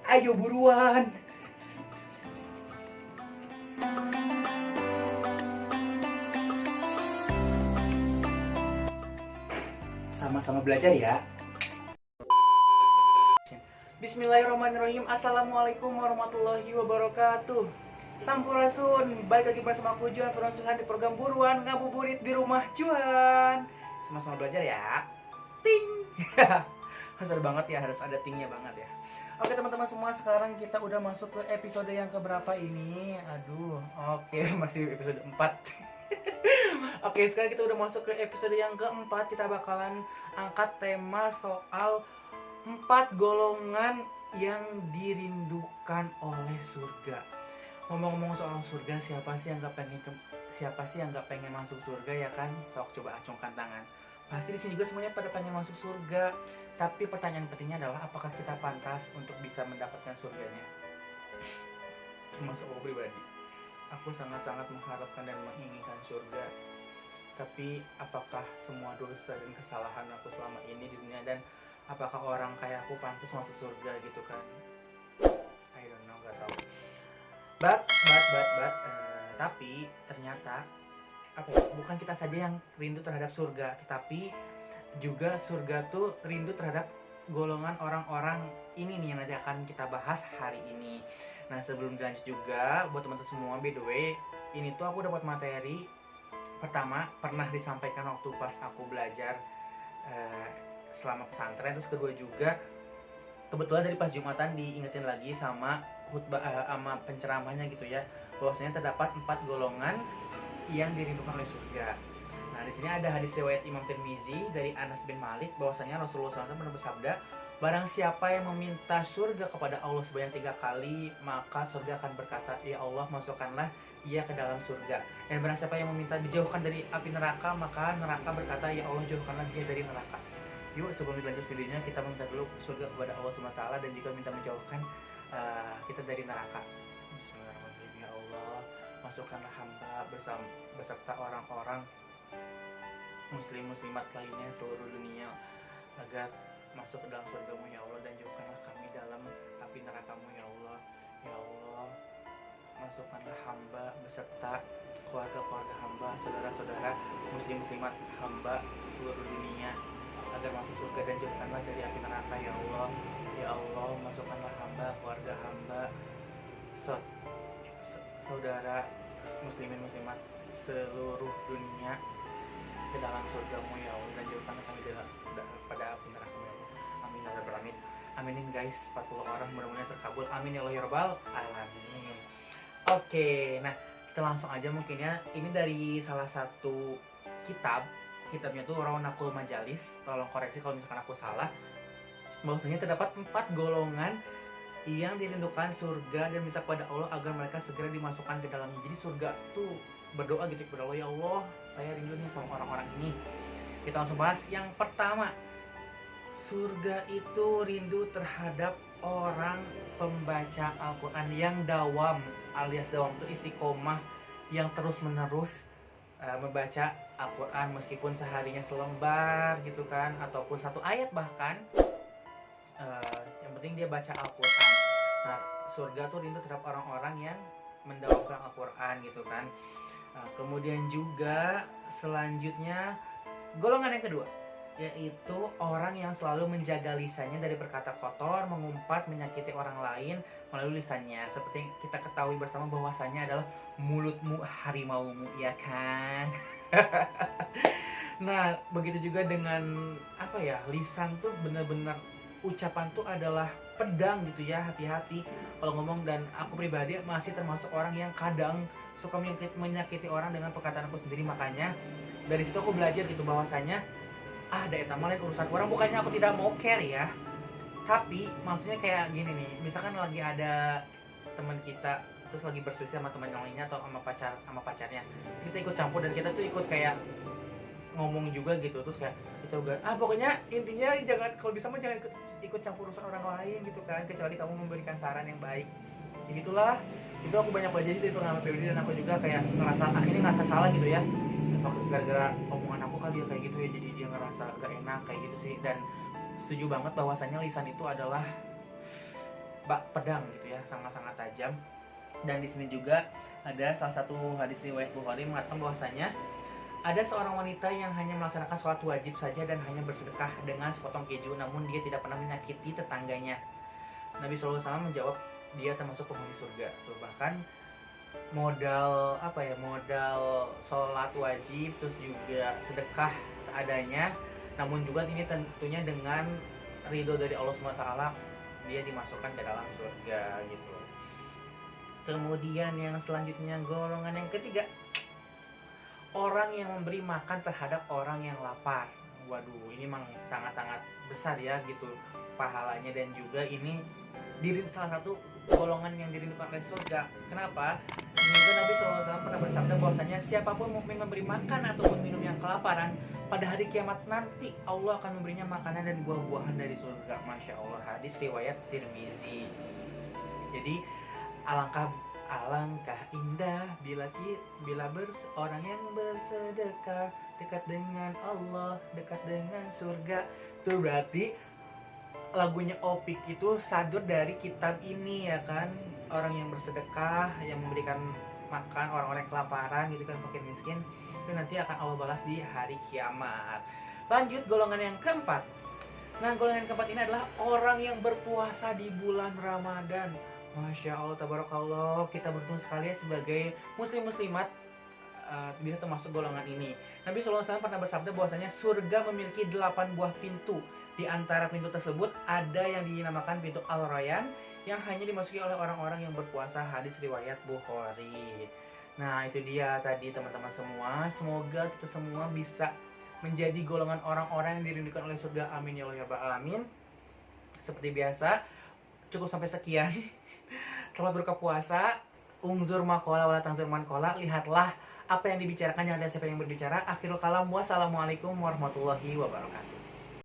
Ayo buruan. Sama-sama belajar ya. Bismillahirrahmanirrahim. Assalamualaikum warahmatullahi wabarakatuh. Sampurasun, balik lagi bersama aku Juan Firman di program Buruan Ngabuburit di Rumah Juan. Sama-sama belajar ya. Ting. Harus ada banget ya, harus ada tingnya banget ya. Oke teman-teman semua, sekarang kita udah masuk ke episode yang keberapa ini? Aduh, oke masih episode 4. Oke, sekarang kita udah masuk ke episode yang keempat. Kita bakalan angkat tema soal 4 golongan yang dirindukan oleh surga. Ngomong-ngomong soal surga, siapa sih yang nggak pengen masuk surga ya kan? Sok coba acungkan tangan. Pasti di sini juga semuanya pada pengen masuk surga. Tapi pertanyaan pentingnya adalah apakah kita pantas untuk bisa mendapatkan surganya? Termasuk aku pribadi. Aku sangat-sangat mengharapkan dan menginginkan surga. Tapi apakah semua dosa dan kesalahan aku selama ini di dunia, dan apakah orang kayak aku pantas masuk surga gitu kan? I don't know, gak tau. But tapi ternyata bukan kita saja yang rindu terhadap surga, tetapi juga surga tuh rindu terhadap golongan orang-orang ini nih yang nanti akan kita bahas hari ini. Nah sebelum dilanjut juga, buat teman-teman semua, by the way, ini tuh aku dapat materi. Pertama, pernah disampaikan waktu pas aku belajar selama pesantren. Terus kedua juga, kebetulan dari pas Jumatan diingetin lagi sama khutbah sama penceramahnya gitu ya, bahwasanya terdapat 4 golongan yang dirindukan oleh surga. Nah di sini ada hadis riwayat Imam Tirmizi dari Anas bin Malik, bahwasanya Rasulullah SAW pernah bersabda, barang siapa yang meminta surga kepada Allah sebanyak 3 kali, maka surga akan berkata, ya Allah masukkanlah ia ke dalam surga. Dan barang siapa yang meminta dijauhkan dari api neraka, maka neraka berkata, ya Allah jauhkanlah dia dari neraka. Yuk sebelum dilanjut videonya, kita minta dulu surga kepada Allah SWT dan juga minta menjauhkan kita dari neraka. Bismillahirrahmanirrahim. Ya Allah, masukkanlah hamba beserta orang-orang muslim-muslimat lainnya seluruh dunia agar masuk ke dalam surgamu ya Allah, dan jauhkanlah kami dalam api nerakamu ya Allah. Ya Allah, masukkanlah hamba beserta keluarga-keluarga hamba, saudara-saudara muslim-muslimat hamba seluruh dunia agar masuk surga, dan jauhkanlah dari api neraka ya Allah. Ya Allah, masukkanlah hamba, keluarga hamba, saudara muslimin muslimat seluruh dunia ke dalam surgamu ya Allah, dan jauhkanlah kami daripada api neraka ya Allah. Amin ya rabbal alamin. Aminin guys, 40 orang mudah-mudahan terkabul. Amin ya Allah ya rabbal alamin. Oke, nah kita langsung aja mungkin ya. Ini dari salah satu kitabnya tuh Raunaqul Majalis. Tolong koreksi kalau misalkan aku salah. Bahwasanya terdapat 4 golongan yang dirindukan surga dan minta kepada Allah agar mereka segera dimasukkan ke dalamnya. Jadi surga tuh berdoa gitu kepada Allah, ya Allah saya rindu nih sama orang-orang ini. Kita langsung bahas. Yang pertama, surga itu rindu terhadap orang pembaca Al-Quran yang dawam, alias dawam itu istiqomah, yang terus menerus membaca Al-Quran meskipun seharinya selembar gitu kan, ataupun 1 ayat bahkan, yang penting dia baca Al-Quran. Nah surga tuh rindu terhadap orang-orang yang mendawamkan Al-Quran gitu kan. Kemudian juga selanjutnya golongan yang kedua, yaitu orang yang selalu menjaga lisannya dari berkata kotor, mengumpat, menyakiti orang lain melalui lisannya. Seperti kita ketahui bersama bahwasannya adalah mulutmu harimaumu, ya kan? Nah begitu juga dengan lisan tuh benar-benar, ucapan tuh adalah pedang gitu ya, hati-hati kalau ngomong. Dan aku pribadi masih termasuk orang yang kadang suka menyakiti orang dengan perkataan aku sendiri. Makanya dari situ aku belajar gitu bahwasanya ada eta mah lain urusan orang. Bukannya aku tidak mau care ya, tapi maksudnya kayak gini nih, misalkan lagi ada teman kita terus lagi berselisih sama teman yang lainnya atau sama pacarnya, terus kita ikut campur dan kita tuh ikut kayak ngomong juga gitu, terus kayak kita juga pokoknya intinya jangan, kalau bisa mah jangan ikut campur urusan orang lain gitu kan, kecuali kamu memberikan saran yang baik. Begitulah, itu aku banyak belajar dari pengalaman pribadi, dan aku juga kayak akhirnya ngerasa salah gitu ya, gara-gara omongan aku kali ya kayak gitu ya, jadi dia ngerasa gak enak kayak gitu sih. Dan setuju banget bahwasannya lisan itu adalah bak pedang gitu ya, sangat-sangat tajam. Dan di sini juga ada salah satu hadis riwayat Bukhari mengatakan bahwasanya ada seorang wanita yang hanya melaksanakan sholat wajib saja dan hanya bersedekah dengan sepotong keju, namun dia tidak pernah menyakiti tetangganya. Nabi SAW menjawab dia termasuk penghuni surga. Tuh, bahkan modal modal sholat wajib terus juga sedekah seadanya, namun juga ini tentunya dengan ridho dari Allah SWT, dia dimasukkan ke dalam surga gitu. Kemudian yang selanjutnya, golongan yang ketiga, orang yang memberi makan terhadap orang yang lapar. Waduh, ini memang sangat-sangat besar ya gitu pahalanya, dan juga ini salah satu golongan yang dirindukan oleh surga. Kenapa? Juga Nabi SAW pernah bersabda bahwasanya siapapun mukmin memberi makan ataupun minum yang kelaparan, pada hari kiamat nanti Allah akan memberinya makanan dan buah-buahan dari surga. Masya Allah, hadis riwayat Tirmizi. Jadi alangkah indah bila orang yang bersedekah dekat dengan Allah, dekat dengan surga. Itu berarti lagunya Opik itu sadur dari kitab ini ya kan. Orang yang bersedekah, yang memberikan makan orang-orang kelaparan gitu kan, fakir miskin, itu nanti akan Allah balas di hari kiamat. Lanjut golongan yang keempat. Nah, golongan yang keempat ini adalah orang yang berpuasa di bulan Ramadan. Masya Allah, tabarakallah, kita beruntung sekali ya sebagai muslim-muslimat bisa termasuk golongan ini. Nabi SAW pernah bersabda bahwasanya surga memiliki 8 buah pintu. Di antara pintu tersebut ada yang dinamakan pintu Al-Rayyan, yang hanya dimasuki oleh orang-orang yang berpuasa, hadis riwayat Bukhari. Nah, itu dia tadi teman-teman semua. Semoga kita semua bisa menjadi golongan orang-orang yang dirindukan oleh surga. Amin ya Allah ya Rabbal alamin. Seperti biasa, cukup sampai sekian. Selamat berbuka puasa. Ungzur makola wala tangzur mankola. Lihatlah apa yang dibicarakan, jangan lihat siapa yang berbicara. Akhirul kalam, wassalamualaikum warahmatullahi wabarakatuh.